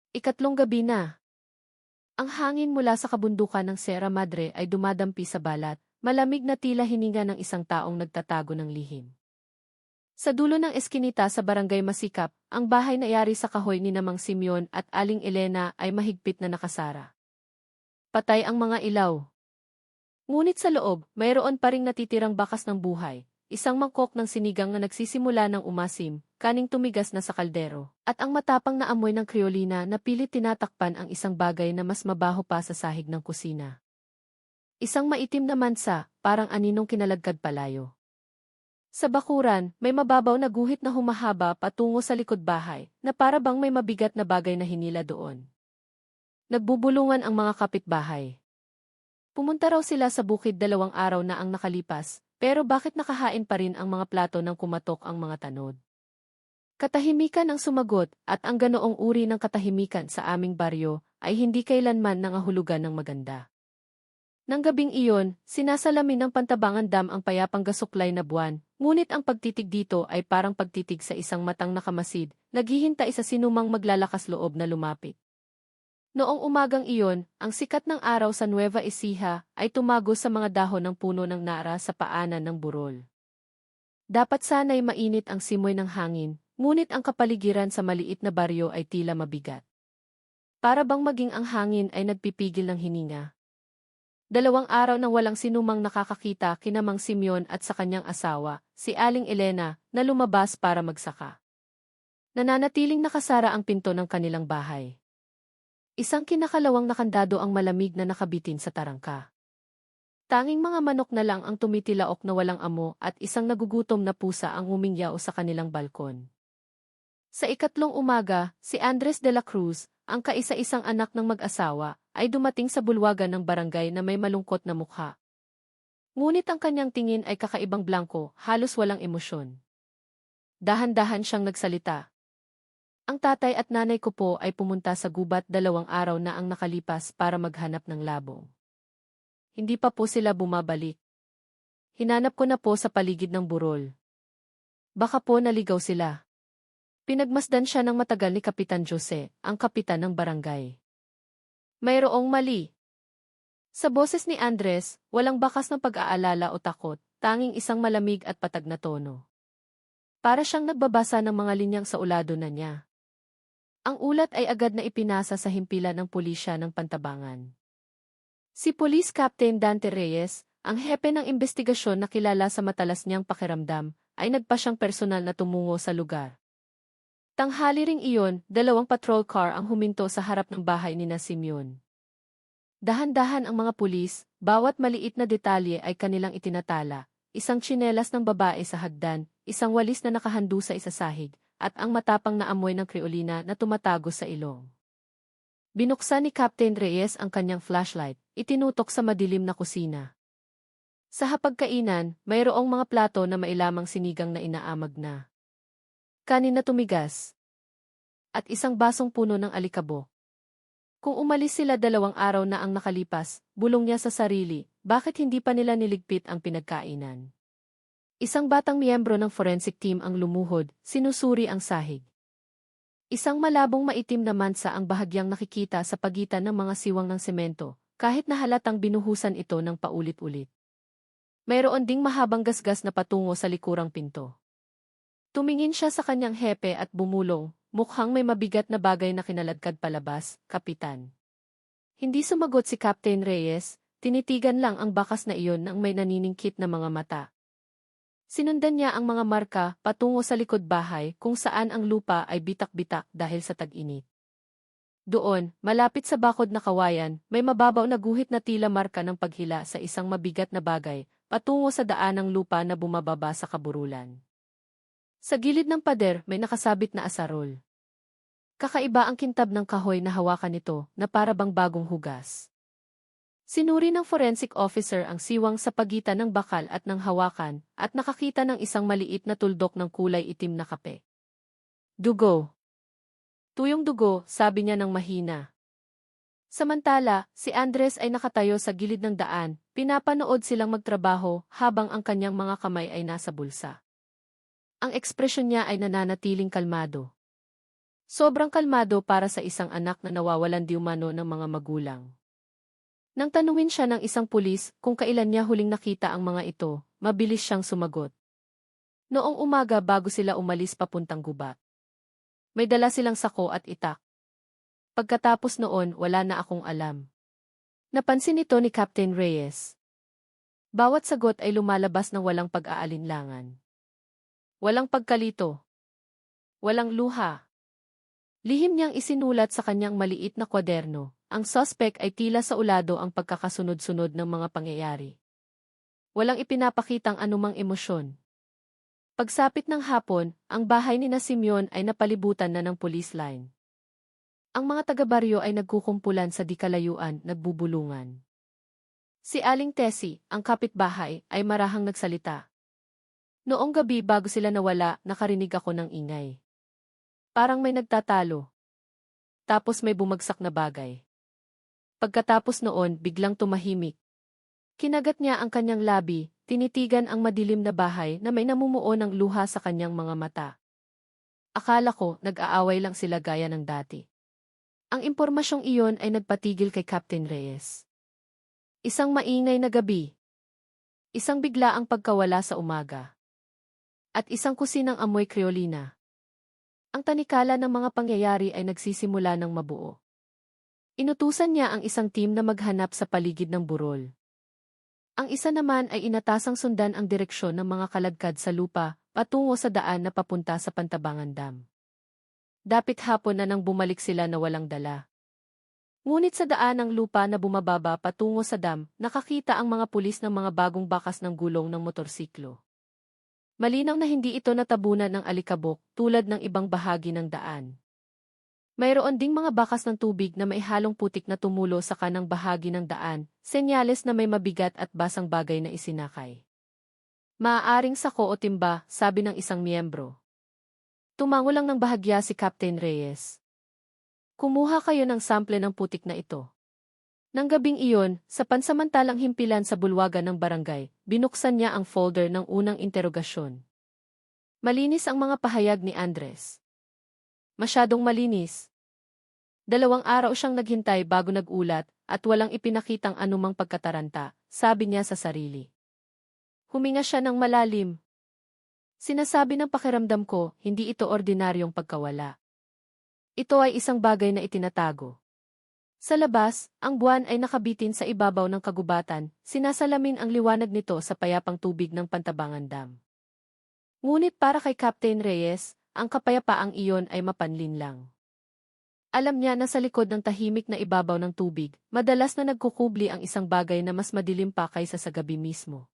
Ikatlong gabi na. Ang hangin mula sa kabundukan ng Sierra Madre ay dumadampi sa balat, malamig na tila hininga ng isang taong nagtatago ng lihim. Sa dulo ng eskinita sa Barangay Masikap, ang bahay na yari sa kahoy ni Namang Simeon at Aling Elena ay mahigpit na nakasara. Patay ang mga ilaw. Ngunit sa loob, mayroon pa ring natitirang bakas ng buhay. Isang mangkok ng sinigang na nagsisimula ng umasim, kaning tumigas na sa kaldero, at ang matapang na amoy ng kriolina na pilit tinatakpan ang isang bagay na mas mabaho pa sa sahig ng kusina. Isang maitim na mansa, parang aninong kinalagkad palayo. Sa bakuran, may mababaw na guhit na humahaba patungo sa likod bahay, na para bang may mabigat na bagay na hinila doon. Nagbubulungan ang mga kapitbahay. Pumunta raw sila sa bukid 2 araw na ang nakalipas, pero bakit nakahain pa rin ang mga plato nang kumatok ang mga tanod? Katahimikan ang sumagot, at ang ganoong uri ng katahimikan sa aming baryo ay hindi kailanman nangahulugan ng maganda. Nang gabing iyon, sinasalamin ng Pantabangan Dam ang payapang gasuklay na buwan, ngunit ang pagtitig dito ay parang pagtitig sa isang matang nakamasid, naghihintay sa sinumang maglalakas loob na lumapit. Noong umagang iyon, ang sikat ng araw sa Nueva Ecija ay tumago sa mga dahon ng puno ng nara sa paanan ng burol. Dapat sana'y mainit ang simoy ng hangin, ngunit ang kapaligiran sa maliit na baryo ay tila mabigat. Para bang maging ang hangin ay nagpipigil ng hininga. 2 araw nang walang sinumang nakakakita kina Mang Simeon at sa kanyang asawa, si Aling Elena, na lumabas para magsaka. Nananatiling nakasara ang pinto ng kanilang bahay. Isang kinakalawang nakandado ang malamig na nakabitin sa tarangka. Tanging mga manok na lang ang tumitilaok na walang amo at isang nagugutom na pusa ang humingyaw sa kanilang balkon. Sa ikatlong umaga, si Andres de la Cruz, ang kaisa-isang anak ng mag-asawa, ay dumating sa bulwagan ng barangay na may malungkot na mukha. Ngunit ang kanyang tingin ay kakaibang blanko, halos walang emosyon. Dahan-dahan siyang nagsalita. Ang tatay at nanay ko po ay pumunta sa gubat 2 araw na ang nakalipas para maghanap ng labong. Hindi pa po sila bumabalik. Hinanap ko na po sa paligid ng burol. Baka po naligaw sila. Pinagmasdan siya ng matagal ni Kapitan Jose, ang kapitan ng barangay. Mayroong mali. Sa boses ni Andres, walang bakas ng pag-aalala o takot, tanging isang malamig at patag na tono. Para siyang nagbabasa ng mga linyang sa ulado na niya. Ang ulat ay agad na ipinasa sa himpilan ng pulisya ng Pantabangan. Si Police Captain Dante Reyes, ang hepe ng investigasyon na kilala sa matalas niyang pakiramdam, ay nagpa siyang personal na tumungo sa lugar. Tanghali ring iyon, 2 patrol car ang huminto sa harap ng bahay ni Simeon. Dahan-dahan ang mga pulis, bawat maliit na detalye ay kanilang itinatala, isang tsinelas ng babae sa hagdan, isang walis na nakahandu sa isasahig, at ang matapang na amoy ng kriolina na tumatago sa ilong. Binuksan ni Captain Reyes ang kanyang flashlight, itinutok sa madilim na kusina. Sa hapagkainan, mayroong mga plato na mailamang sinigang na inaamag na. Kanin na tumigas. At isang basong puno ng alikabok. Kung umalis sila 2 araw na ang nakalipas, bulong niya sa sarili, bakit hindi pa nila niligpit ang pinagkainan? Isang batang miyembro ng forensic team ang lumuhod, sinusuri ang sahig. Isang malabong maitim na mansa ang bahagyang nakikita sa pagitan ng mga siwang ng semento, kahit na halatang binuhusan ito ng paulit-ulit. Mayroon ding mahabang gasgas na patungo sa likurang pinto. Tumingin siya sa kanyang hepe at bumulong, mukhang may mabigat na bagay na kinaladkad palabas, Kapitan. Hindi sumagot si Captain Reyes, tinitigan lang ang bakas na iyon ng may naniningkit na mga mata. Sinundan niya ang mga marka patungo sa likod bahay kung saan ang lupa ay bitak-bitak dahil sa tag-init. Doon, malapit sa bakod na kawayan, may mababaw na guhit na tila marka ng paghila sa isang mabigat na bagay patungo sa daan ng lupa na bumababa sa kaburulan. Sa gilid ng pader may nakasabit na asarol. Kakaiba ang kintab ng kahoy na hawakan nito na para bang bagong hugas. Sinuri ng forensic officer ang siwang sa pagitan ng bakal at ng hawakan at nakakita ng isang maliit na tuldok ng kulay itim na kape. Dugo. Tuyong dugo, sabi niya ng mahina. Samantala, si Andres ay nakatayo sa gilid ng daan, pinapanood silang magtrabaho habang ang kanyang mga kamay ay nasa bulsa. Ang ekspresyon niya ay nananatiling kalmado. Sobrang kalmado para sa isang anak na nawawalan di umano ng mga magulang. Nang tanungin siya ng isang pulis kung kailan niya huling nakita ang mga ito, mabilis siyang sumagot. Noong umaga bago sila umalis papuntang gubat. May dala silang sako at itak. Pagkatapos noon, wala na akong alam. Napansin ito ni Captain Reyes. Bawat sagot ay lumalabas ng walang pag-aalinlangan. Walang pagkalito. Walang luha. Lihim niyang isinulat sa kanyang maliit na kwaderno. Ang suspect ay tila sa ulado ang pagkakasunod-sunod ng mga pangyayari. Walang ipinapakitang anumang emosyon. Pagsapit ng hapon, ang bahay ni na Simeon ay napalibutan na ng police line. Ang mga taga-baryo ay nagkukumpulan sa di kalayuan, nagbubulungan. Si Aling Tessie, ang kapitbahay, ay marahang nagsalita. Noong gabi bago sila nawala, nakarinig ako ng ingay. Parang may nagtatalo. Tapos may bumagsak na bagay. Pagkatapos noon, biglang tumahimik. Kinagat niya ang kanyang labi, tinitigan ang madilim na bahay na may namumuo ng luha sa kanyang mga mata. Akala ko, nag-aaway lang sila gaya ng dati. Ang impormasyong iyon ay nagpatigil kay Captain Reyes. Isang maingay na gabi. Isang bigla ang pagkawala sa umaga. At isang kusinang amoy kreolina. Ang tanikala ng mga pangyayari ay nagsisimula ng mabuo. Inutusan niya ang isang team na maghanap sa paligid ng burol. Ang isa naman ay inatasang sundan ang direksyon ng mga kaladkad sa lupa patungo sa daan na papunta sa Pantabangan Dam. Dapit hapon na nang bumalik sila na walang dala. Ngunit sa daan ng lupa na bumababa patungo sa dam, nakakita ang mga pulis ng mga bagong bakas ng gulong ng motorsiklo. Malinaw na hindi ito natabunan ng alikabok tulad ng ibang bahagi ng daan. Mayroon ding mga bakas ng tubig na may halong putik na tumulo sa kanang bahagi ng daan, senyales na may mabigat at basang bagay na isinakay. Maaaring sako o timba, sabi ng isang miyembro. Tumango lang ng bahagya si Captain Reyes. Kumuha kayo ng sample ng putik na ito. Nang gabing iyon, sa pansamantalang himpilan sa bulwagan ng barangay, binuksan niya ang folder ng unang interogasyon. Malinis ang mga pahayag ni Andres. Masyadong malinis. 2 araw siyang naghintay bago nag-ulat at walang ipinakitang anumang pagkataranta, sabi niya sa sarili. Huminga siya ng malalim. Sinasabi ng pakiramdam ko, hindi ito ordinaryong pagkawala. Ito ay isang bagay na itinatago. Sa labas, ang buwan ay nakabitin sa ibabaw ng kagubatan, sinasalamin ang liwanag nito sa payapang tubig ng Pantabangan Dam. Ngunit para kay Captain Reyes, ang kapayapaang iyon ay mapanlin lang. Alam niya na sa likod ng tahimik na ibabaw ng tubig, madalas na nagkukubli ang isang bagay na mas madilim pa kaysa sa gabi mismo.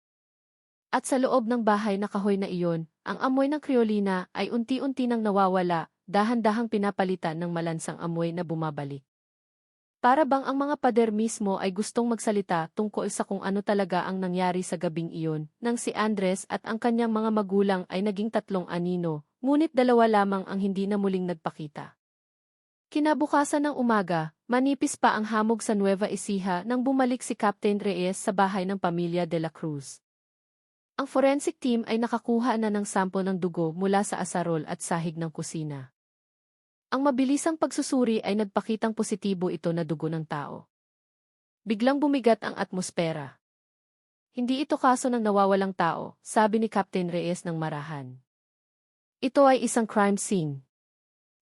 At sa loob ng bahay na kahoy na iyon, ang amoy ng kreolina ay unti-unti nang nawawala, dahan-dahang pinapalitan ng malansang amoy na bumabalik. Para bang ang mga pader mismo ay gustong magsalita tungkol sa kung ano talaga ang nangyari sa gabing iyon, nang si Andres at ang kanyang mga magulang ay naging 3 anino, ngunit 2 lamang ang hindi na muling nagpakita. Kinabukasan ng umaga, manipis pa ang hamog sa Nueva Ecija nang bumalik si Captain Reyes sa bahay ng pamilya de la Cruz. Ang forensic team ay nakakuha na ng sample ng dugo mula sa asarol at sahig ng kusina. Ang mabilisang pagsusuri ay nagpakitang positibo ito na dugo ng tao. Biglang bumigat ang atmosfera. Hindi ito kaso ng nawawalang tao, sabi ni Captain Reyes ng marahan. Ito ay isang crime scene.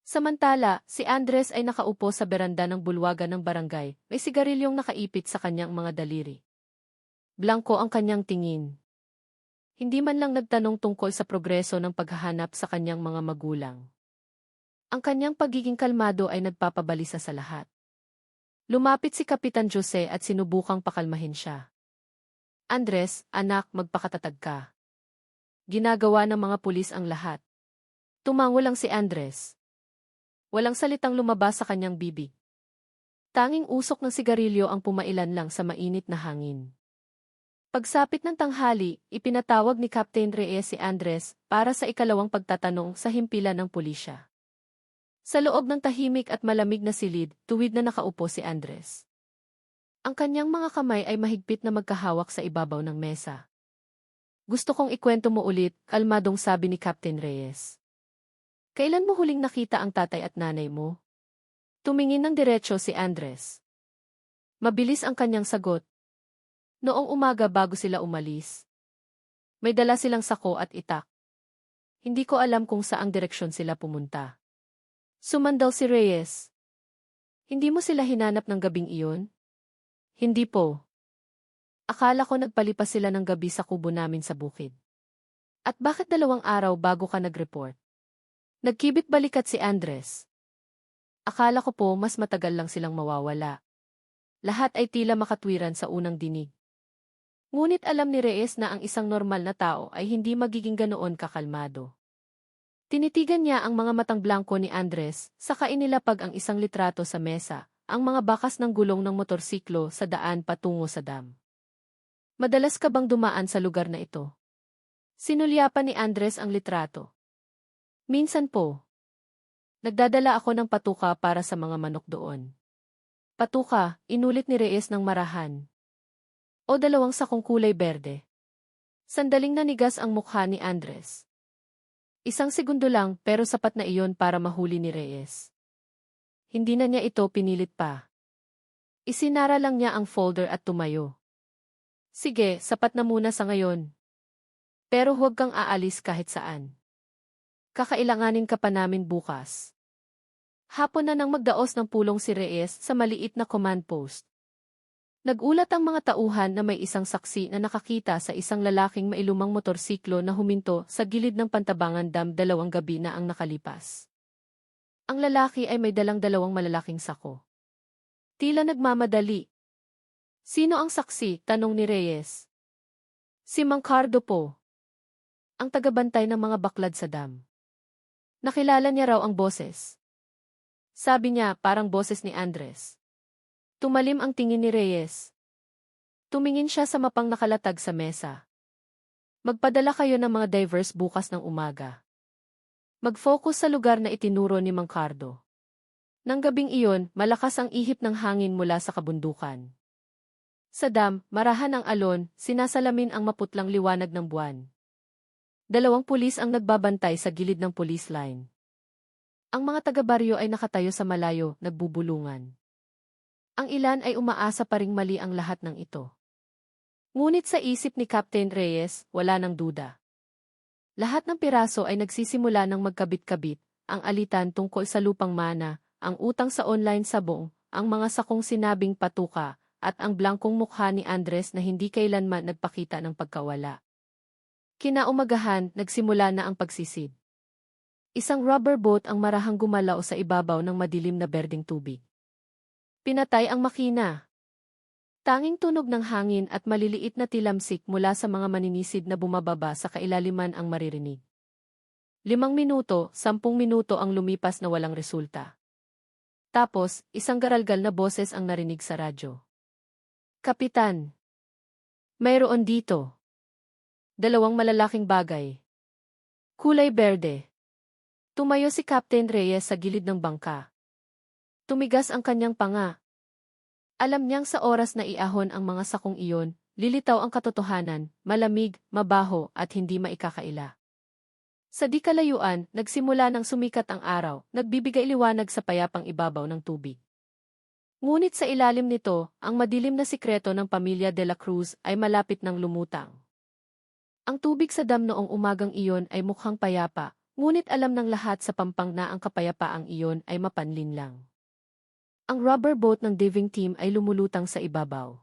Samantala, si Andres ay nakaupo sa beranda ng bulwagan ng barangay, may sigarilyong nakaipit sa kanyang mga daliri. Blanko ang kanyang tingin. Hindi man lang nagtanong tungkol sa progreso ng paghahanap sa kanyang mga magulang. Ang kanyang pagiging kalmado ay nagpapabalisa sa lahat. Lumapit si Kapitan Jose at sinubukang pakalmahin siya. Andres, anak, magpakatatag ka. Ginagawa ng mga pulis ang lahat. Tumango lang si Andres. Walang salitang lumabas sa kanyang bibig. Tanging usok ng sigarilyo ang pumailan lang sa mainit na hangin. Pagsapit ng tanghali, ipinatawag ni Captain Reyes si Andres para sa ikalawang pagtatanong sa himpilan ng pulisya. Sa loob ng tahimik at malamig na silid, tuwid na nakaupo si Andres. Ang kanyang mga kamay ay mahigpit na magkahawak sa ibabaw ng mesa. Gusto kong ikwento mo ulit, kalmadong sabi ni Captain Reyes. Kailan mo huling nakita ang tatay at nanay mo? Tumingin ng diretso si Andres. Mabilis ang kanyang sagot. Noong umaga bago sila umalis. May dala silang sako at itak. Hindi ko alam kung saang direksyon sila pumunta. Sumandaw si Reyes. Hindi mo sila hinanap ng gabing iyon? Hindi po. Akala ko nagpalipas sila ng gabi sa kubo namin sa bukid. At bakit 2 araw bago ka nag-report? Nagkibit balikat si Andres. Akala ko po mas matagal lang silang mawawala. Lahat ay tila makatwiran sa unang dinig. Ngunit alam ni Reyes na ang isang normal na tao ay hindi magiging ganoon kakalmado. Tinitigan niya ang mga matang blanko ni Andres, saka inilapag ang isang litrato sa mesa, ang mga bakas ng gulong ng motorsiklo sa daan patungo sa dam. Madalas ka bang dumaan sa lugar na ito? Sinulyapan ni Andres ang litrato. Minsan po. Nagdadala ako ng patuka para sa mga manok doon. Patuka, inulit ni Reyes ng marahan. O 2 sakong kulay berde. Sandaling nanigas ang mukha ni Andres. 1 segundo lang pero sapat na iyon para mahuli ni Reyes. Hindi na niya ito pinilit pa. Isinara lang niya ang folder at tumayo. Sige, sapat na muna sa ngayon. Pero huwag kang aalis kahit saan. Kakailanganin ka pa namin bukas. Hapon na nang magdaos ng pulong si Reyes sa maliit na command post. Nagulat ang mga tauhan na may isang saksi na nakakita sa isang lalaking mailumang motorsiklo na huminto sa gilid ng Pantabangan Dam 2 gabi na ang nakalipas. Ang lalaki ay may dalang 2 malalaking sako. Tila nagmamadali. Sino ang saksi? Tanong ni Reyes. Si Mang Cardo po. Ang tagabantay ng mga baklad sa dam. Nakilala niya raw ang boses. Sabi niya parang boses ni Andres. Tumalim ang tingin ni Reyes. Tumingin siya sa mapang nakalatag sa mesa. Magpadala kayo ng mga divers bukas ng umaga. Mag-focus sa lugar na itinuro ni Mang Cardo. Nang gabing iyon, malakas ang ihip ng hangin mula sa kabundukan. Sa dam, marahan ang alon, sinasalamin ang maputlang liwanag ng buwan. 2 pulis ang nagbabantay sa gilid ng police line. Ang mga taga-baryo ay nakatayo sa malayo, nagbubulungan. Ang ilan ay umaasa pa ring mali ang lahat ng ito. Ngunit sa isip ni Captain Reyes, wala nang duda. Lahat ng piraso ay nagsisimula ng magkabit-kabit, ang alitan tungkol sa lupang mana, ang utang sa online sabong, ang mga sakong sinabing patuka, at ang blangkong mukha ni Andres na hindi kailanman nagpakita ng pagkawala. Kinaumagahan, nagsimula na ang pagsisid. Isang rubber boat ang marahang gumalaw sa ibabaw ng madilim na berdeng tubig. Pinatay ang makina. Tanging tunog ng hangin at maliliit na tilamsik mula sa mga maninisid na bumababa sa kailaliman ang maririnig. 5 minuto, 10 minuto ang lumipas na walang resulta. Tapos, isang garalgal na boses ang narinig sa radyo. Kapitan! Mayroon dito. 2 malalaking bagay. Kulay berde. Tumayo si Captain Reyes sa gilid ng bangka. Tumigas ang kanyang panga. Alam niyang sa oras na iahon ang mga sakong iyon, lilitaw ang katotohanan, malamig, mabaho at hindi maikakaila. Sa di kalayuan, nagsimula nang sumikat ang araw, nagbibigay liwanag sa payapang ibabaw ng tubig. Ngunit sa ilalim nito, ang madilim na sikreto ng pamilya de la Cruz ay malapit ng lumutang. Ang tubig sa dam noong umagang iyon ay mukhang payapa, ngunit alam ng lahat sa Pampang na ang kapayapaang iyon ay mapanlin lang. Ang rubber boat ng diving team ay lumulutang sa ibabaw.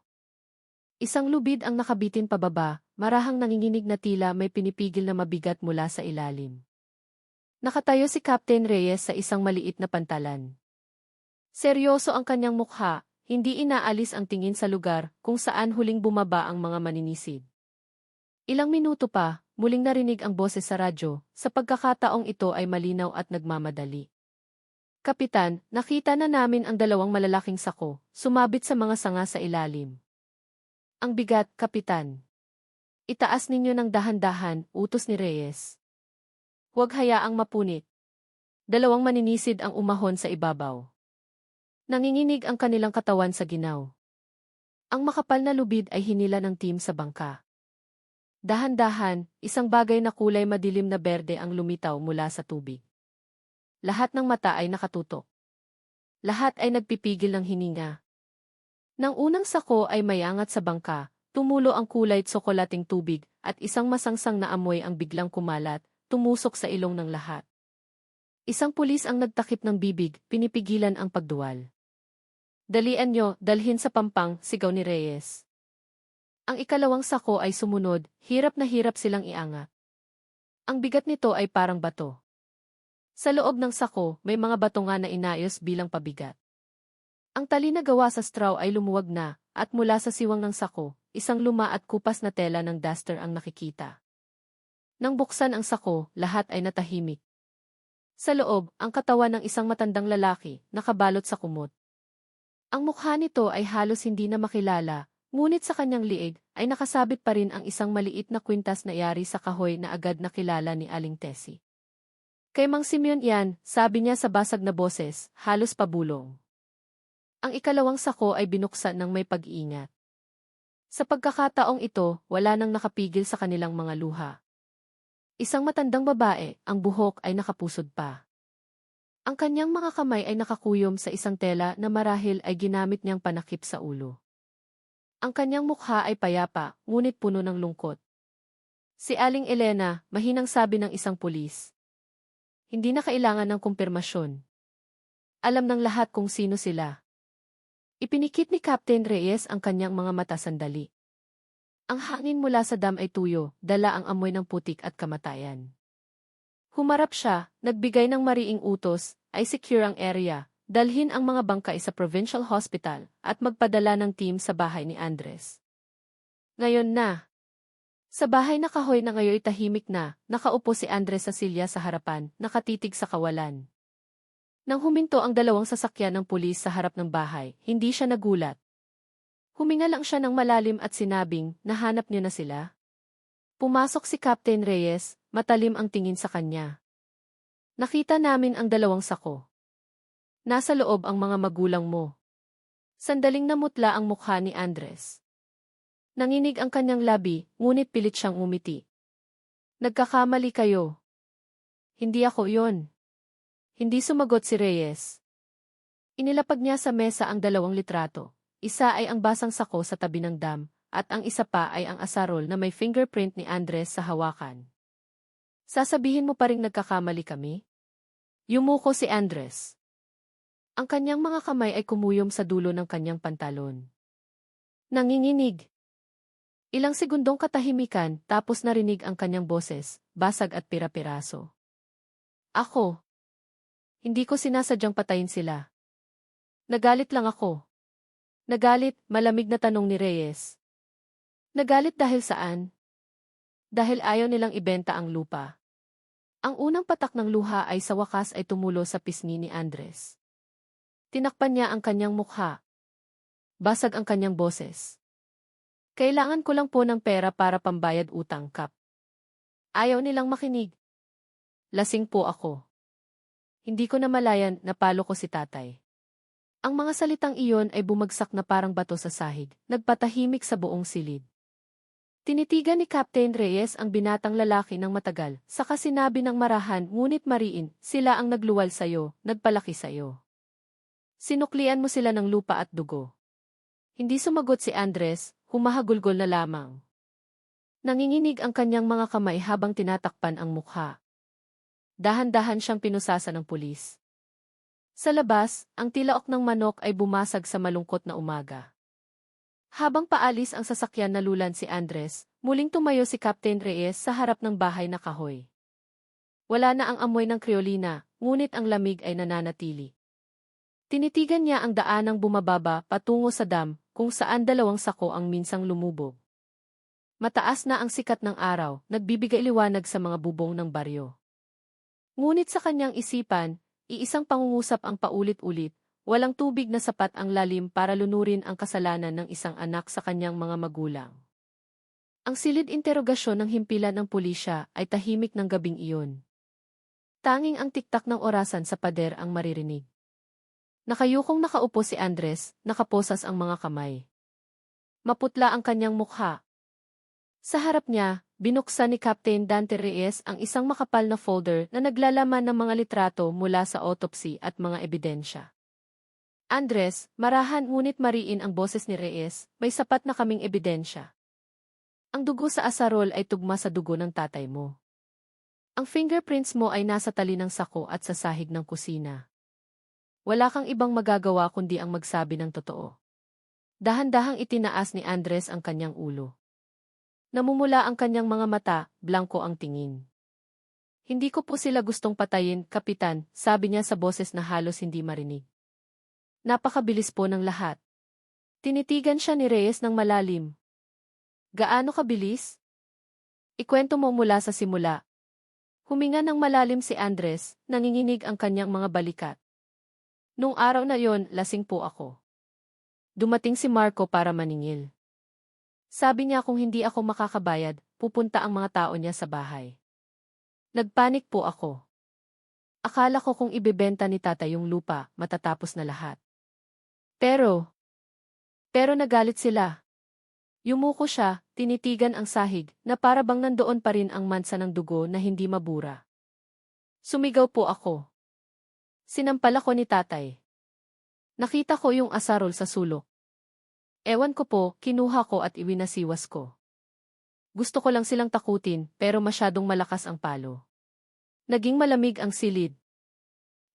Isang lubid ang nakabitin pababa, marahang nanginginig na tila may pinipigil na mabigat mula sa ilalim. Nakatayo si Captain Reyes sa isang maliit na pantalan. Seryoso ang kanyang mukha, hindi inaalis ang tingin sa lugar kung saan huling bumaba ang mga maninisid. Ilang minuto pa, muling narinig ang boses sa radyo, sa pagkakataong ito ay malinaw at nagmamadali. Kapitan, nakita na namin ang 2 malalaking sako, sumabit sa mga sanga sa ilalim. Ang bigat, Kapitan. Itaas ninyo ng dahan-dahan, utos ni Reyes. Huwag hayaang mapunit. 2 maninisid ang umahon sa ibabaw. Nanginginig ang kanilang katawan sa ginaw. Ang makapal na lubid ay hinila ng team sa bangka. Dahan-dahan, isang bagay na kulay madilim na berde ang lumitaw mula sa tubig. lahat ng mata ay nakatutok. Lahat ay nagpipigil ng hininga. Nang unang sako ay mayangat sa bangka, tumulo ang kulay tsokolating tubig at isang masangsang na amoy ang biglang kumalat, tumusok sa ilong ng lahat. Isang pulis ang nagtakip ng bibig, pinipigilan ang pagduwal. Dalian nyo, dalhin sa pampang, sigaw ni Reyes. Ang ikalawang sako ay sumunod, hirap na hirap silang iangat. Ang bigat nito ay parang bato. Sa loob ng sako, may mga bato nga na inayos bilang pabigat. Ang tali na gawa sa straw ay lumuwag na, at mula sa siwang ng sako, isang luma at kupas na tela ng duster ang nakikita. Nang buksan ang sako, lahat ay natahimik. Sa loob, ang katawan ng isang matandang lalaki, nakabalot sa kumot. Ang mukha nito ay halos hindi na makilala, ngunit sa kanyang liig, ay nakasabit pa rin ang isang maliit na kwintas na yari sa kahoy na agad nakilala ni Aling Tessie. Kay Mang Simeon yan, sabi niya sa basag na boses, halos pabulong. Ang ikalawang sako ay binuksan ng may pag-iingat. Sa pagkakataong ito, wala nang nakapigil sa kanilang mga luha. Isang matandang babae, ang buhok ay nakapusod pa. Ang kanyang mga kamay ay nakakuyom sa isang tela na marahil ay ginamit niyang panakip sa ulo. Ang kanyang mukha ay payapa, ngunit puno ng lungkot. Si Aling Elena, mahinang sabi ng isang pulis. Hindi na kailangan ng kumpirmasyon. Alam ng lahat kung sino sila. Ipinikit ni Captain Reyes ang kanyang mga mata sandali. Ang hangin mula sa dam ay tuyo, dala ang amoy ng putik at kamatayan. Humarap siya, nagbigay ng mariing utos, ay secure ang area, dalhin ang mga bangkay sa provincial hospital, at magpadala ng team sa bahay ni Andres. Ngayon na. Sa bahay na kahoy na ngayon tahimik na, nakaupo si Andres sa silya sa harapan, nakatitig sa kawalan. Nang huminto ang dalawang sasakyan ng pulis sa harap ng bahay, hindi siya nagulat. Huminga lang siya ng malalim at sinabing, nahanap niyo na sila? Pumasok si Captain Reyes, matalim ang tingin sa kanya. Nakita namin ang dalawang sako. Nasa loob ang mga magulang mo. Sandaling namutla ang mukha ni Andres. Nanginig ang kanyang labi, ngunit pilit siyang umiti. Nagkakamali kayo. Hindi ako yon. Hindi sumagot si Reyes. Inilapag niya sa mesa ang dalawang litrato. Isa ay ang basang sako sa tabi ng dam, at ang isa pa ay ang asarol na may fingerprint ni Andres sa hawakan. Sasabihin mo pa ring nagkakamali kami? Yumuko si Andres. Ang kanyang mga kamay ay kumuyom sa dulo ng kanyang pantalon. Nanginginig. Ilang segundong katahimikan tapos narinig ang kanyang boses, basag at pira-piraso. Ako. Hindi ko sinasadyang patayin sila. Nagalit lang ako. Nagalit, malamig na tanong ni Reyes. Nagalit dahil saan? Dahil ayaw nilang ibenta ang lupa. Ang unang patak ng luha ay sa wakas ay tumulo sa pisngi ni Andres. Tinakpan niya ang kanyang mukha. Basag ang kanyang boses. Kailangan ko lang po ng pera para pambayad utang, Kap. Ayaw nilang makinig. Lasing po ako. Hindi ko namalayan, napalo ko si tatay. Ang mga salitang iyon ay bumagsak na parang bato sa sahig, nagpatahimik sa buong silid. Tinitigan ni Captain Reyes ang binatang lalaki ng matagal, saka sinabi ng marahan ngunit mariin, sila ang nagluwal sayo, nagpalaki sayo. Sinuklian mo sila ng lupa at dugo. Hindi sumagot si Andres, humahagulgol na lamang. Nanginginig ang kanyang mga kamay habang tinatakpan ang mukha. Dahan-dahan siyang pinusasa ng pulis. Sa labas, ang tilaok ng manok ay bumasag sa malungkot na umaga. Habang paalis ang sasakyan nalulan si Andres, muling tumayo si Captain Reyes sa harap ng bahay na kahoy. Wala na ang amoy ng kriolina, ngunit ang lamig ay nananatili. Tinitigan niya ang daanang bumababa patungo sa dam, kung saan dalawang sako ang minsang lumubog. Mataas na ang sikat ng araw, nagbibigay liwanag sa mga bubong ng baryo. Ngunit sa kanyang isipan, iisang pangungusap ang paulit-ulit, walang tubig na sapat ang lalim para lunurin ang kasalanan ng isang anak sa kanyang mga magulang. Ang silid interogasyon ng himpilan ng pulisya ay tahimik ng gabing iyon. Tanging ang tiktak ng orasan sa pader ang maririnig. Nakayukong nakaupo si Andres, nakaposas ang mga kamay. Maputla ang kanyang mukha. Sa harap niya, binuksan ni Captain Dante Reyes ang isang makapal na folder na naglalaman ng mga litrato mula sa autopsy at mga ebidensya. Andres, marahan ngunit mariin ang boses ni Reyes, may sapat na kaming ebidensya. Ang dugo sa asarol ay tugma sa dugo ng tatay mo. Ang fingerprints mo ay nasa tali ng sako at sa sahig ng kusina. Wala kang ibang magagawa kundi ang magsabi ng totoo. Dahan-dahang itinaas ni Andres ang kanyang ulo. Namumula ang kanyang mga mata, blanko ang tingin. Hindi ko po sila gustong patayin, Kapitan, sabi niya sa boses na halos hindi marinig. Napakabilis po ng lahat. Tinitigan siya ni Reyes ng malalim. Gaano kabilis? Ikwento mo mula sa simula. Huminga ng malalim si Andres, nanginginig ang kanyang mga balikat. Nung araw na yon, lasing po ako. Dumating si Marco para maningil. Sabi niya kung hindi ako makakabayad, pupunta ang mga tao niya sa bahay. Nagpanik po ako. Akala ko kung ibebenta ni tatay yung lupa, matatapos na lahat. Pero nagalit sila. Yumuko siya, tinitigan ang sahig, na para bang nandoon pa rin ang mansa ng dugo na hindi mabura. Sumigaw po ako. Sinampal ako ni tatay. Nakita ko yung asarol sa sulok. Ewan ko po, kinuha ko at iwinasiwas ko. Gusto ko lang silang takutin, pero masyadong malakas ang palo. Naging malamig ang silid.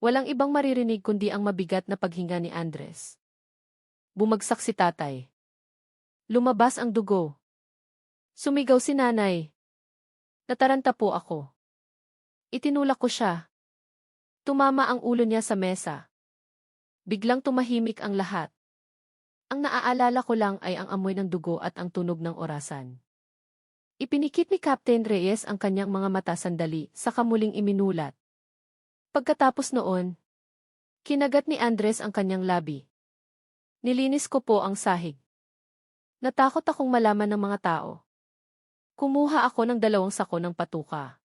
Walang ibang maririnig kundi ang mabigat na paghinga ni Andres. Bumagsak si tatay. Lumabas ang dugo. Sumigaw si nanay. Nataranta po ako. Itinulak ko siya. Tumama ang ulo niya sa mesa. Biglang tumahimik ang lahat. Ang naaalala ko lang ay ang amoy ng dugo at ang tunog ng orasan. Ipinikit ni Captain Reyes ang kanyang mga mata sandali, saka muling iminulat. Pagkatapos noon, kinagat ni Andres ang kanyang labi. Nilinis ko po ang sahig. Natakot akong malaman ng mga tao. Kumuha ako ng 2 sako ng patuka.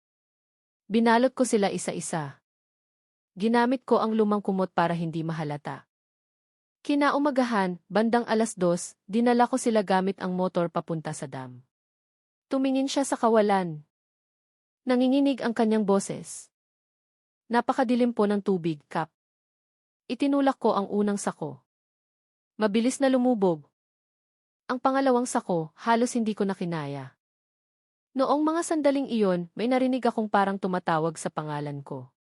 Binalot ko sila isa-isa. Ginamit ko ang lumang kumot para hindi mahalata. Kinaumagahan, bandang 2:00, dinala ko sila gamit ang motor papunta sa dam. Tumingin siya sa kawalan. Nanginginig ang kanyang boses. Napakadilim po ng tubig, Kap. Itinulak ko ang unang sako. Mabilis na lumubog. Ang pangalawang sako, halos hindi ko na kinaya. Noong mga sandaling iyon, may narinig akong parang tumatawag sa pangalan ko.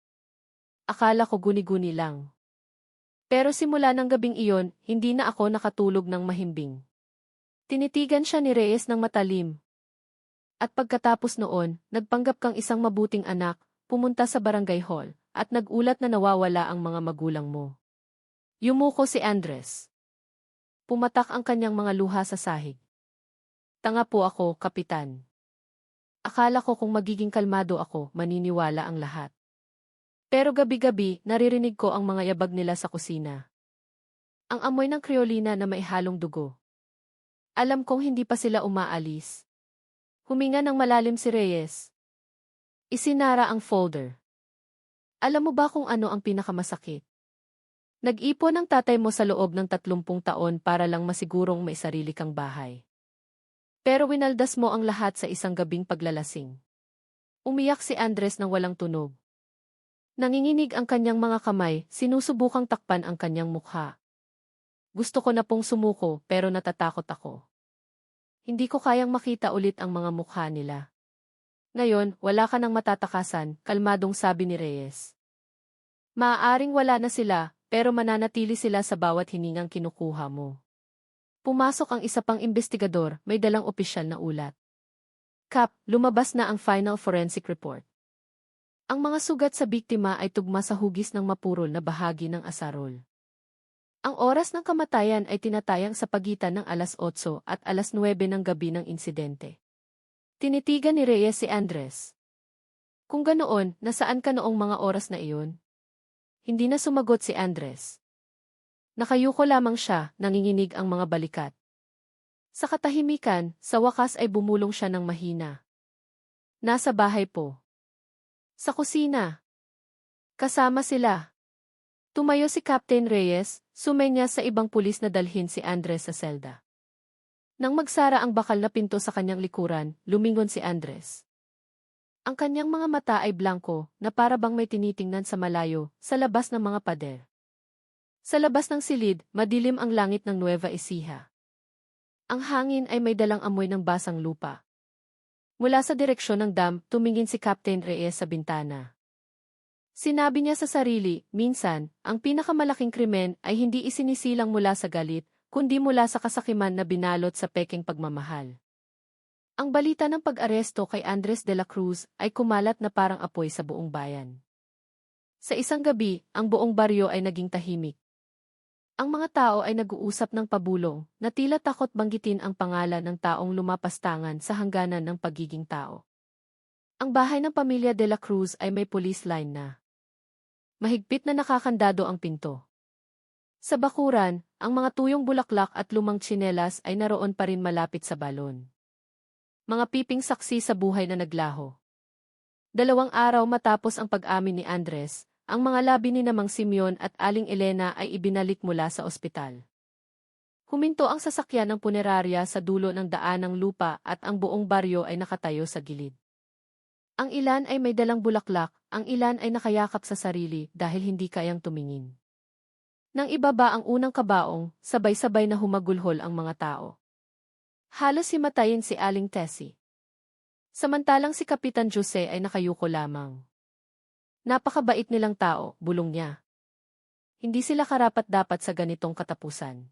Akala ko guni-guni lang. Pero simula ng gabing iyon, hindi na ako nakatulog ng mahimbing. Tinitigan siya ni Reyes ng matalim. At pagkatapos noon, nagpanggap kang isang mabuting anak, pumunta sa barangay hall, at nagulat na nawawala ang mga magulang mo. Yumuko si Andres. Pumatak ang kanyang mga luha sa sahig. Tanga po ako, Kapitan. Akala ko kung magiging kalmado ako, maniniwala ang lahat. Pero gabi-gabi, naririnig ko ang mga yabag nila sa kusina. Ang amoy ng kriolina na may halong dugo. Alam kong hindi pa sila umaalis. Huminga ng malalim si Reyes. Isinara ang folder. Alam mo ba kung ano ang pinakamasakit? Nag-ipon ang tatay mo sa loob ng 30 taon para lang masigurong may sarili kang bahay. Pero winaldas mo ang lahat sa isang gabing paglalasing. Umiyak si Andres ng walang tunog. Nanginginig ang kanyang mga kamay, sinusubukang takpan ang kanyang mukha. Gusto ko na pong sumuko pero natatakot ako. Hindi ko kayang makita ulit ang mga mukha nila. Ngayon, wala ka nang matatakasan, kalmadong sabi ni Reyes. Maaaring wala na sila, pero mananatili sila sa bawat hiningang kinukuha mo. Pumasok ang isa pang investigador, may dalang opisyal na ulat. Kap, lumabas na ang final forensic report. Ang mga sugat sa biktima ay tugma sa hugis ng mapurol na bahagi ng asarol. Ang oras ng kamatayan ay tinatayang sa pagitan ng 8:00 at 9:00 ng gabi ng insidente. Tinitigan ni Reyes si Andres. Kung ganoon, nasaan ka noong mga oras na iyon? Hindi na sumagot si Andres. Nakayuko lamang siya, nanginginig ang mga balikat. Sa katahimikan, sa wakas ay bumulong siya ng mahina. Nasa bahay po. Sa kusina. Kasama sila. Tumayo si Captain Reyes, sumenya sa ibang pulis na dalhin si Andres sa selda. Nang magsara ang bakal na pinto sa kanyang likuran, lumingon si Andres. Ang kanyang mga mata ay blanko, na para bang may tinitingnan sa malayo, sa labas ng mga pader. Sa labas ng silid, madilim ang langit ng Nueva Ecija. Ang hangin ay may dalang amoy ng basang lupa. Mula sa direksyon ng dam, tumingin si Captain Reyes sa bintana. Sinabi niya sa sarili, minsan, ang pinakamalaking krimen ay hindi isinisilang mula sa galit, kundi mula sa kasakiman na binalot sa pekeng pagmamahal. Ang balita ng pag-aresto kay Andres de la Cruz ay kumalat na parang apoy sa buong bayan. Sa isang gabi, ang buong baryo ay naging tahimik. Ang mga tao ay nag-uusap ng pabulong, na tila takot banggitin ang pangalan ng taong lumapastangan sa hangganan ng pagiging tao. Ang bahay ng pamilya de la Cruz ay may police line na. Mahigpit na nakakandado ang pinto. Sa bakuran, ang mga tuyong bulaklak at lumang tsinelas ay naroon pa rin malapit sa balon. Mga piping saksi sa buhay na naglaho. 2 araw matapos ang pag-amin ni Andres, ang mga labi ni Mang Simeon at Aling Elena ay ibinalik mula sa ospital. Huminto ang sasakyan ng punerarya sa dulo ng daan ng lupa at ang buong baryo ay nakatayo sa gilid. Ang ilan ay may dalang bulaklak, ang ilan ay nakayakap sa sarili dahil hindi kayang tumingin. Nang ibaba ang unang kabaong, sabay-sabay na humagulhol ang mga tao. Halos himatayin si Aling Tessie. Samantalang si Kapitan Jose ay nakayuko lamang. Napakabait nilang tao, bulong niya. Hindi sila karapat-dapat sa ganitong katapusan.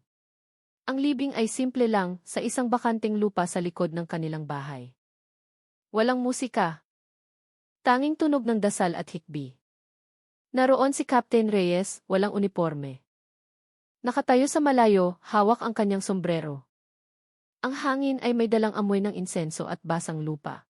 Ang libing ay simple lang sa isang bakanting lupa sa likod ng kanilang bahay. Walang musika. Tanging tunog ng dasal at hikbi. Naroon si Captain Reyes, walang uniporme. Nakatayo sa malayo, hawak ang kanyang sombrero. Ang hangin ay may dalang amoy ng insenso at basang lupa.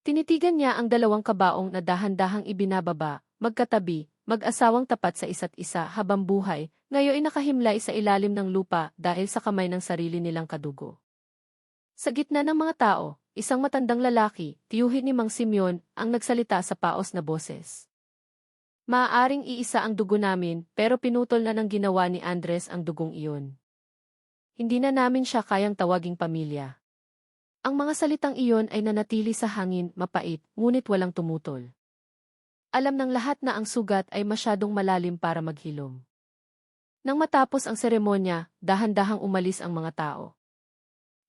Tinitigan niya ang 2 kabaong na dahan-dahang ibinababa, magkatabi, mag-asawang tapat sa isa't isa habang buhay, ngayon ay nakahimlay sa ilalim ng lupa dahil sa kamay ng sarili nilang kadugo. Sa gitna ng mga tao, isang matandang lalaki, tiyuhin ni Mang Simeon, ang nagsalita sa paos na boses. Maaaring iisa ang dugo namin, pero pinutol na ng ginawa ni Andres ang dugong iyon. Hindi na namin siya kayang tawaging pamilya. Ang mga salitang iyon ay nanatili sa hangin, mapait, ngunit walang tumutol. Alam ng lahat na ang sugat ay masyadong malalim para maghilom. Nang matapos ang seremonya, dahan-dahang umalis ang mga tao.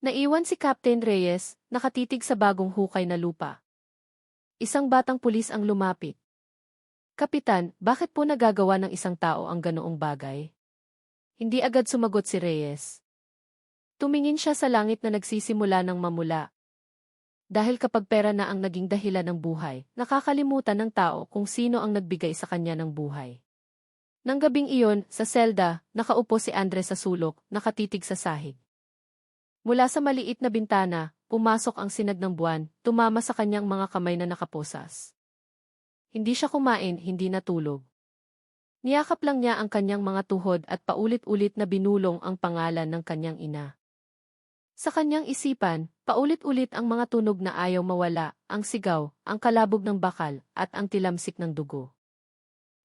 Naiwan si Captain Reyes, nakatitig sa bagong hukay na lupa. Isang batang pulis ang lumapit. Kapitan, bakit po nagagawa ng isang tao ang ganoong bagay? Hindi agad sumagot si Reyes. Tumingin siya sa langit na nagsisimula ng mamula. Dahil kapag pera na ang naging dahilan ng buhay, nakakalimutan ng tao kung sino ang nagbigay sa kanya ng buhay. Nang gabing iyon, sa selda, nakaupo si Andres sa sulok, nakatitig sa sahig. Mula sa maliit na bintana, pumasok ang sinag ng buwan, tumama sa kanyang mga kamay na nakaposas. Hindi siya kumain, hindi natulog. Niyakap lang niya ang kanyang mga tuhod at paulit-ulit na binulong ang pangalan ng kanyang ina. Sa kanyang isipan, paulit-ulit ang mga tunog na ayaw mawala, ang sigaw, ang kalabog ng bakal, at ang tilamsik ng dugo.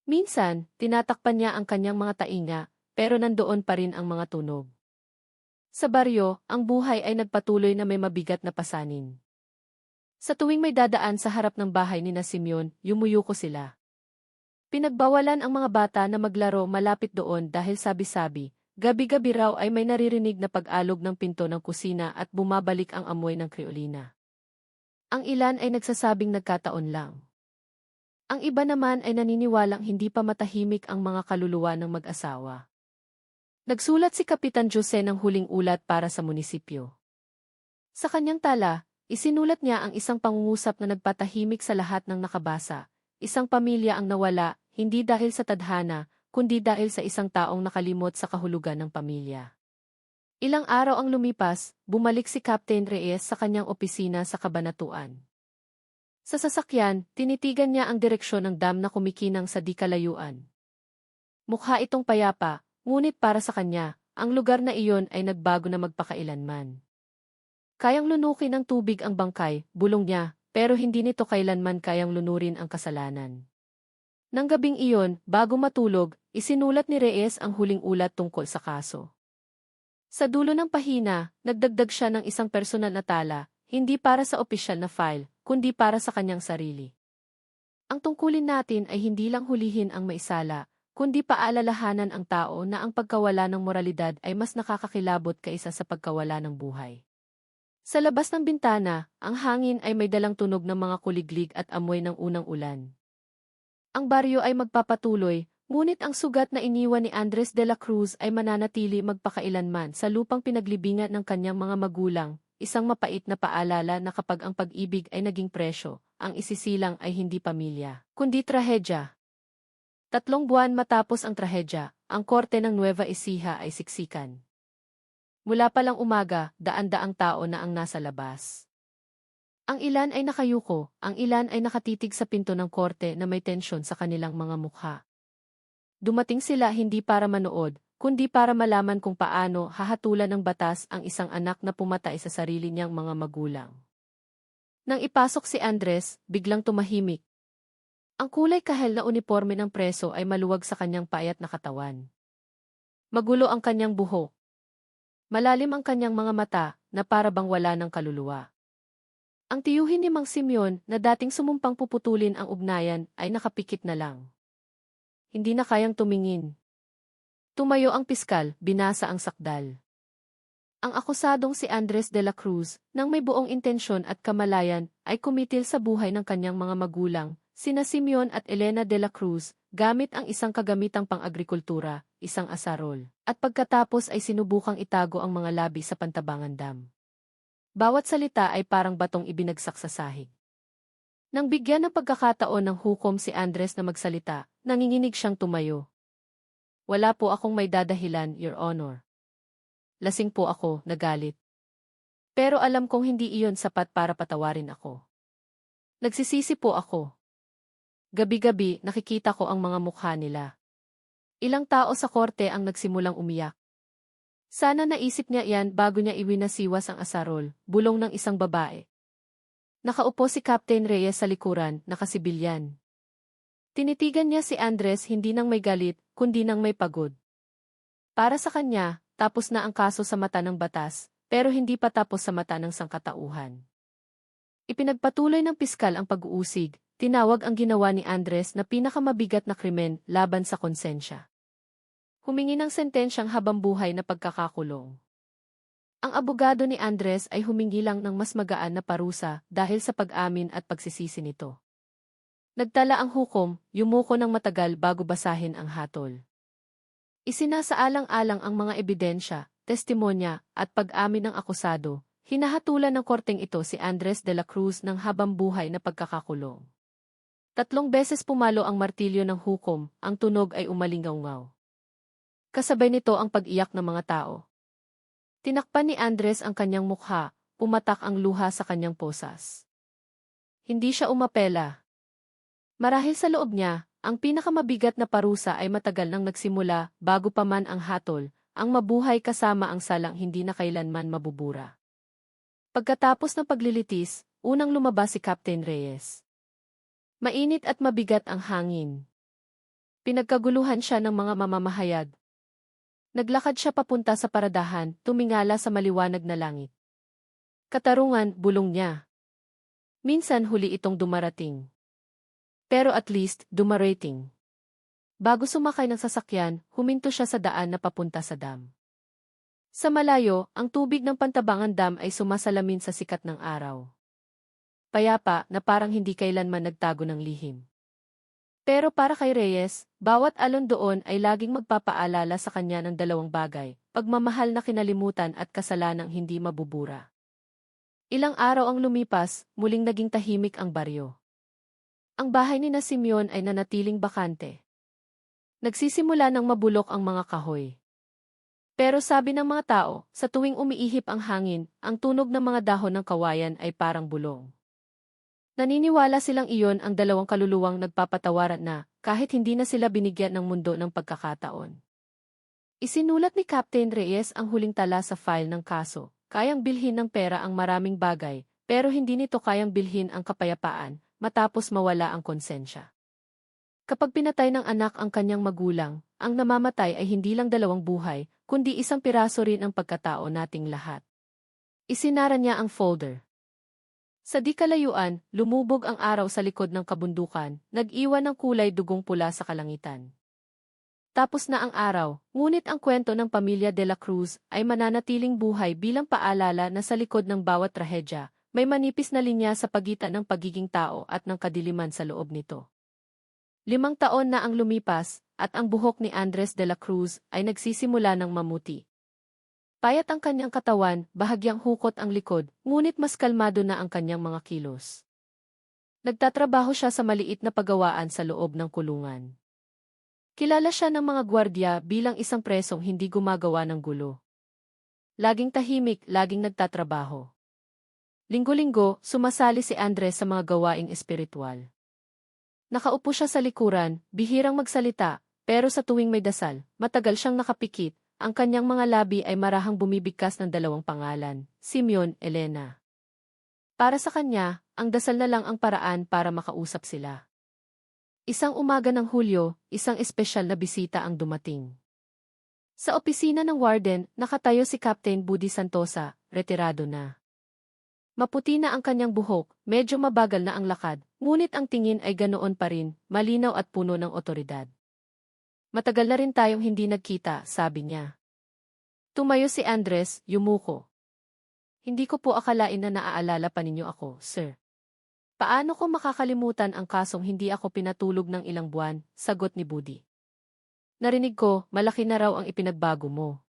Minsan, tinatakpan niya ang kanyang mga tainga, pero nandoon pa rin ang mga tunog. Sa baryo, ang buhay ay nagpatuloy na may mabigat na pasanin. Sa tuwing may dadaan sa harap ng bahay ni Simeon, yumuyuko sila. Pinagbawalan ang mga bata na maglaro malapit doon dahil sabi-sabi, gabi-gabi raw ay may naririnig na pag-alog ng pinto ng kusina at bumabalik ang amoy ng kriolina. Ang ilan ay nagsasabing nagkataon lang. Ang iba naman ay naniniwalang hindi pa matahimik ang mga kaluluwa ng mag-asawa. Nagsulat si Kapitan Jose ng huling ulat para sa munisipyo. Sa kanyang tala, isinulat niya ang isang pangungusap na nagpatahimik sa lahat ng nakabasa. Isang pamilya ang nawala, hindi dahil sa tadhana, kundi dahil sa isang taong nakalimot sa kahulugan ng pamilya. Ilang araw ang lumipas, bumalik si Captain Reyes sa kanyang opisina sa Kabanatuan. Sa sasakyan, tinitigan niya ang direksyon ng dam na kumikinang sa di kalayuan. Mukha itong payapa, ngunit para sa kanya, ang lugar na iyon ay nagbago na magpakailanman. Kayang lunukin ng tubig ang bangkay, bulong niya, pero hindi nito kailanman kayang lunurin ang kasalanan. Nang gabing iyon, bago matulog, isinulat ni Reyes ang huling ulat tungkol sa kaso. Sa dulo ng pahina, nagdagdag siya ng isang personal na tala, hindi para sa opisyal na file, kundi para sa kanyang sarili. Ang tungkulin natin ay hindi lang hulihin ang maisala, kundi paalalahanan ang tao na ang pagkawala ng moralidad ay mas nakakakilabot kaysa sa pagkawala ng buhay. Sa labas ng bintana, ang hangin ay may dalang tunog ng mga kuliglig at amoy ng unang ulan. Ang baryo ay magpapatuloy, ngunit ang sugat na iniwan ni Andres de la Cruz ay mananatili magpakailanman sa lupang pinaglibingan ng kanyang mga magulang, isang mapait na paalala na kapag ang pag-ibig ay naging presyo, ang isisilang ay hindi pamilya, kundi trahedya. 3 buwan matapos ang trahedya, ang korte ng Nueva Ecija ay siksikan. Mula palang umaga, daan-daang tao na ang nasa labas. Ang ilan ay nakayuko, ang ilan ay nakatitig sa pinto ng korte na may tensyon sa kanilang mga mukha. Dumating sila hindi para manood, kundi para malaman kung paano hahatulan ng batas ang isang anak na pumatay sa sarili niyang mga magulang. Nang ipasok si Andres, biglang tumahimik. Ang kulay kahel na uniforme ng preso ay maluwag sa kanyang payat na katawan. Magulo ang kanyang buhok. Malalim ang kanyang mga mata na para bang wala ng kaluluwa. Ang tiyuhin ni Mang Simeon na dating sumumpang puputulin ang ugnayan ay nakapikit na lang. Hindi na kayang tumingin. Tumayo ang piskal, binasa ang sakdal. Ang akusadong si Andres de la Cruz, nang may buong intensyon at kamalayan, ay kumitil sa buhay ng kanyang mga magulang, sina Simeon at Elena de la Cruz, gamit ang isang kagamitang pang-agrikultura, isang asarol, at pagkatapos ay sinubukang itago ang mga labi sa Pantabangan Dam. Bawat salita ay parang batong ibinagsak sa sahig. Nang bigyan ng pagkakataon ng hukom si Andres na magsalita, nanginginig siyang tumayo. Wala po akong may dadahilan, Your Honor. Lasing po ako, nagalit. Pero alam kong hindi iyon sapat para patawarin ako. Nagsisisi po ako. Gabi-gabi nakikita ko ang mga mukha nila. Ilang tao sa korte ang nagsimulang umiyak. Sana naisip niya yan bago niya iwinasiwas ang asarol, bulong ng isang babae. Nakaupo si Captain Reyes sa likuran, nakasibilyan. Tinitigan niya si Andres hindi nang may galit, kundi nang may pagod. Para sa kanya, tapos na ang kaso sa mata ng batas, pero hindi pa tapos sa mata ng sangkatauhan. Ipinagpatuloy ng piskal ang pag-uusig, tinawag ang ginawa ni Andres na pinakamabigat na krimen laban sa konsensya. Humingi ng sentensyang habambuhay na pagkakakulong. Ang abogado ni Andres ay humingi lang ng mas magaan na parusa dahil sa pag-amin at pagsisisi nito. Nagtala ang hukom, yumuko ng matagal bago basahin ang hatol. Isinasaalang-alang ang mga ebidensya, testimonya, at pag-amin ng akusado, hinahatulan ng korteng ito si Andres de la Cruz ng habambuhay na pagkakakulong. 3 beses pumalo ang martilyo ng hukom, ang tunog ay umalingaw-ngaw. Kasabay nito ang pag-iyak ng mga tao. Tinakpan ni Andres ang kanyang mukha, pumatak ang luha sa kanyang posas. Hindi siya umapela. Marahil sa loob niya, ang pinakamabigat na parusa ay matagal nang nagsimula bago pa man ang hatol, ang mabuhay kasama ang salang hindi na kailanman mabubura. Pagkatapos ng paglilitis, unang lumabas si Captain Reyes. Mainit at mabigat ang hangin. Pinagkaguluhan siya ng mga mamamahayag. Naglakad siya papunta sa paradahan, tumingala sa maliwanag na langit. Katarungan, bulong niya. Minsan huli itong dumarating. Pero at least, dumarating. Bago sumakay ng sasakyan, huminto siya sa daan na papunta sa dam. Sa malayo, ang tubig ng Pantabangan Dam ay sumasalamin sa sikat ng araw. Payapa na parang hindi kailanman nagtago ng lihim. Pero para kay Reyes, bawat alon doon ay laging magpapaalala sa kanya ng 2 bagay, pagmamahal na kinalimutan at kasalanang hindi mabubura. Ilang araw ang lumipas, muling naging tahimik ang baryo. Ang bahay ni na Simeon ay nanatiling bakante. Nagsisimula ng mabulok ang mga kahoy. Pero sabi ng mga tao, sa tuwing umiihip ang hangin, ang tunog ng mga dahon ng kawayan ay parang bulong. Naniniwala silang iyon ang 2 kaluluwang nagpapatawaran na, kahit hindi na sila binigyan ng mundo ng pagkakataon. Isinulat ni Captain Reyes ang huling tala sa file ng kaso, kayang bilhin ng pera ang maraming bagay, pero hindi nito kayang bilhin ang kapayapaan, matapos mawala ang konsensya. Kapag pinatay ng anak ang kanyang magulang, ang namamatay ay hindi lang 2 buhay, kundi isang piraso rin ang pagkatao nating lahat. Isinara niya ang folder. Sa di kalayuan, lumubog ang araw sa likod ng kabundukan, nag-iwan ng kulay dugong pula sa kalangitan. Tapos na ang araw, ngunit ang kwento ng pamilya de la Cruz ay mananatiling buhay bilang paalala na sa likod ng bawat trahedya, may manipis na linya sa pagitan ng pagiging tao at ng kadiliman sa loob nito. 5 taon na ang lumipas, at ang buhok ni Andres de la Cruz ay nagsisimula ng mamuti. Payat ang kanyang katawan, bahagyang hukot ang likod, ngunit mas kalmado na ang kanyang mga kilos. Nagtatrabaho siya sa maliit na pagawaan sa loob ng kulungan. Kilala siya ng mga gwardiya bilang isang presong hindi gumagawa ng gulo. Laging tahimik, laging nagtatrabaho. Linggo-linggo, sumasali si Andres sa mga gawaing espiritual. Nakaupo siya sa likuran, bihirang magsalita, pero sa tuwing may dasal, matagal siyang nakapikit, ang kanyang mga labi ay marahang bumibigkas ng 2 pangalan, Simeon, Elena. Para sa kanya, ang dasal na lang ang paraan para makausap sila. Isang umaga ng Hulyo, isang espesyal na bisita ang dumating. Sa opisina ng warden, nakatayo si Captain Budi Santosa, retirado na. Maputi na ang kanyang buhok, medyo mabagal na ang lakad, ngunit ang tingin ay ganoon pa rin, malinaw at puno ng otoridad. Matagal na rin tayong hindi nagkita, sabi niya. Tumayo si Andres, yumuko. Hindi ko po akalain na naaalala pa ninyo ako, sir. Paano ko makakalimutan ang kasong hindi ako pinatulog ng ilang buwan, sagot ni Budi. Narinig ko, malaki na raw ang ipinagbago mo.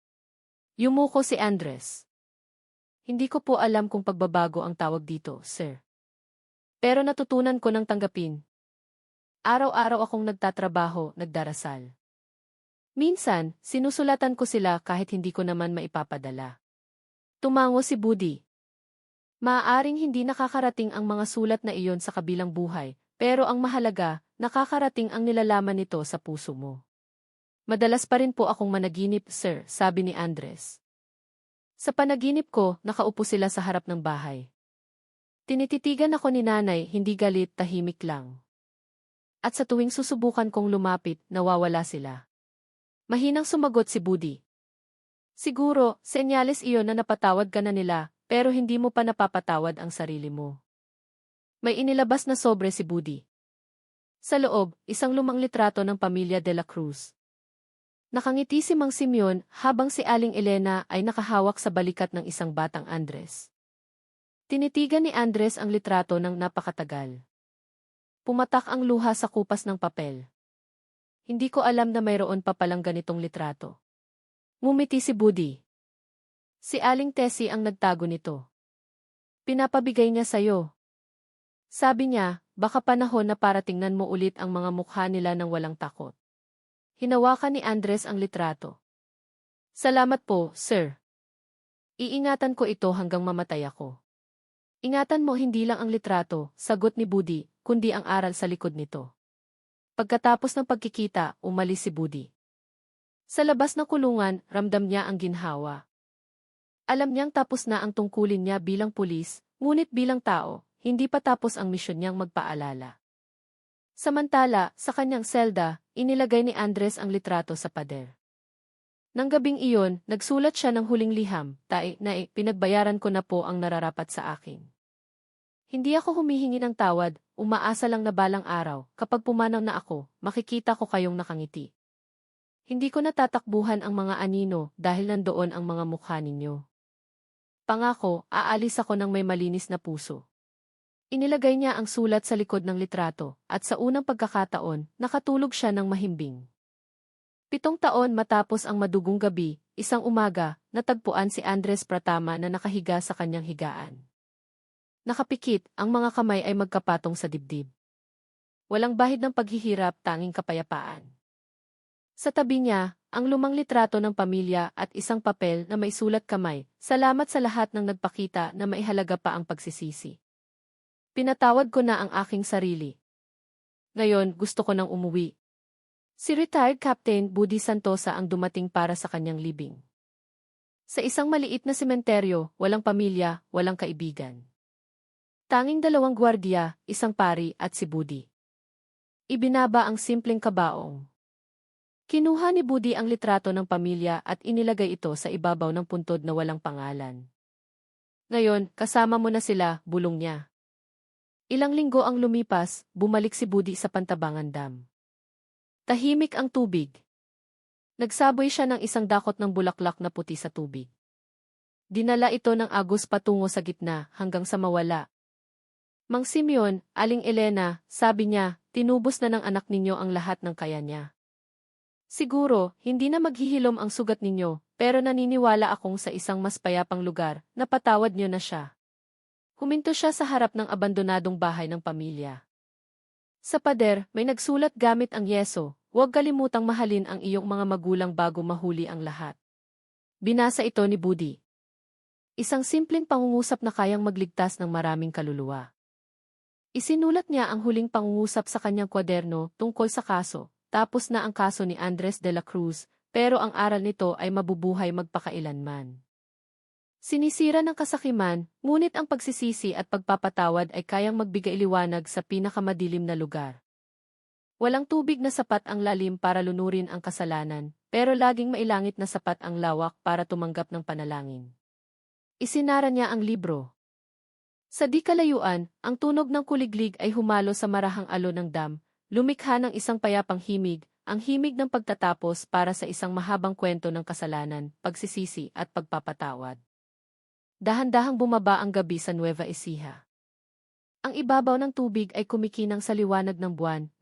Yumuko si Andres. Hindi ko po alam kung pagbabago ang tawag dito, sir. Pero natutunan ko ng tanggapin. Araw-araw akong nagtatrabaho, nagdarasal. Minsan, sinusulatan ko sila kahit hindi ko naman maipapadala. Tumango si Budi. Maaaring hindi nakakarating ang mga sulat na iyon sa kabilang buhay, pero ang mahalaga, nakakarating ang nilalaman nito sa puso mo. Madalas pa rin po akong managinip, sir, sabi ni Andres. Sa panaginip ko, nakaupo sila sa harap ng bahay. Tinititigan ako ni nanay, hindi galit, tahimik lang. At sa tuwing susubukan kong lumapit, nawawala sila. Mahinang sumagot si Budi. Siguro, senyales iyon na napatawad ka na nila, pero hindi mo pa napapatawad ang sarili mo. May inilabas na sobre si Budi. Sa loob, isang lumang litrato ng pamilya de la Cruz. Nakangiti si Mang Simeon habang si Aling Elena ay nakahawak sa balikat ng isang batang Andres. Tinitigan ni Andres ang litrato ng napakatagal. Pumatak ang luha sa kupas ng papel. Hindi ko alam na mayroon pa palang ganitong litrato. Ngumiti si Budi. Si Aling Tessie ang nagtago nito. Pinapabigay niya sa'yo. Sabi niya, baka panahon na para tingnan mo ulit ang mga mukha nila ng walang takot. Hinawakan ni Andres ang litrato. Salamat po, sir. Iingatan ko ito hanggang mamatay ako. Ingatan mo hindi lang ang litrato, sagot ni Budi, kundi ang aral sa likod nito. Pagkatapos ng pagkikita, umalis si Budi. Sa labas ng kulungan, ramdam niya ang ginhawa. Alam niyang tapos na ang tungkulin niya bilang pulis, ngunit bilang tao, hindi pa tapos ang misyon niyang magpaalala. Samantala, sa kanyang selda, inilagay ni Andres ang litrato sa pader. Nang gabing iyon, nagsulat siya ng huling liham, pinagbayaran ko na po ang nararapat sa akin. Hindi ako humihingi ng tawad, umaasa lang na balang araw, kapag pumanaw na ako, makikita ko kayong nakangiti. Hindi ko natatakbuhan ang mga anino dahil nandoon ang mga mukha ninyo. Pangako, aalis ako ng may malinis na puso. Inilagay niya ang sulat sa likod ng litrato, at sa unang pagkakataon, nakatulog siya ng mahimbing. 7 taon matapos ang madugong gabi, isang umaga, natagpuan si Andres Pratama na nakahiga sa kanyang higaan. Nakapikit, ang mga kamay ay magkapatong sa dibdib. Walang bahid ng paghihirap, tanging kapayapaan. Sa tabi niya, ang lumang litrato ng pamilya at isang papel na may sulat kamay, salamat sa lahat ng nagpakita na maihalaga pa ang pagsisisi. Pinatawad ko na ang aking sarili. Ngayon, gusto ko nang umuwi. Si retired Captain Budi Santosa ang dumating para sa kanyang libing. Sa isang maliit na sementeryo, walang pamilya, walang kaibigan. Tanging 2 gwardiya, isang pari at si Budi. Ibinaba ang simpleng kabaong. Kinuha ni Budi ang litrato ng pamilya at inilagay ito sa ibabaw ng puntod na walang pangalan. Ngayon, kasama mo na sila, bulong niya. Ilang linggo ang lumipas, bumalik si Budi sa Pantabangan Dam. Tahimik ang tubig. Nagsaboy siya ng isang dakot ng bulaklak na puti sa tubig. Dinala ito ng agos patungo sa gitna hanggang sa mawala. Mang Simeon, Aling Elena, sabi niya, tinubos na ng anak ninyo ang lahat ng kaya niya. Siguro, hindi na maghihilom ang sugat ninyo, pero naniniwala akong sa isang mas payapang lugar, napatawad niyo na siya. Huminto siya sa harap ng abandonadong bahay ng pamilya. Sa pader, may nagsulat gamit ang yeso, huwag kalimutang mahalin ang iyong mga magulang bago mahuli ang lahat. Binasa ito ni Budi. Isang simpleng pangungusap na kayang magligtas ng maraming kaluluwa. Isinulat niya ang huling pangungusap sa kanyang kwaderno tungkol sa kaso, tapos na ang kaso ni Andres de la Cruz, pero ang aral nito ay mabubuhay magpakailanman. Sinisira ng kasakiman, ngunit ang pagsisisi at pagpapatawad ay kayang magbigay liwanag sa pinakamadilim na lugar. Walang tubig na sapat ang lalim para lunurin ang kasalanan, pero laging mailangit na sapat ang lawak para tumanggap ng panalangin. Isinara niya ang libro. Sa di kalayuan, ang tunog ng kuliglig ay humalo sa marahang alon ng dam, lumikha ng isang payapang himig, ang himig ng pagtatapos para sa isang mahabang kwento ng kasalanan, pagsisisi at pagpapatawad. Dahan-dahang bumaba ang gabi sa Nueva Ecija. Ang ibabaw ng tubig ay kumikinang sa liwanag ng buwan, na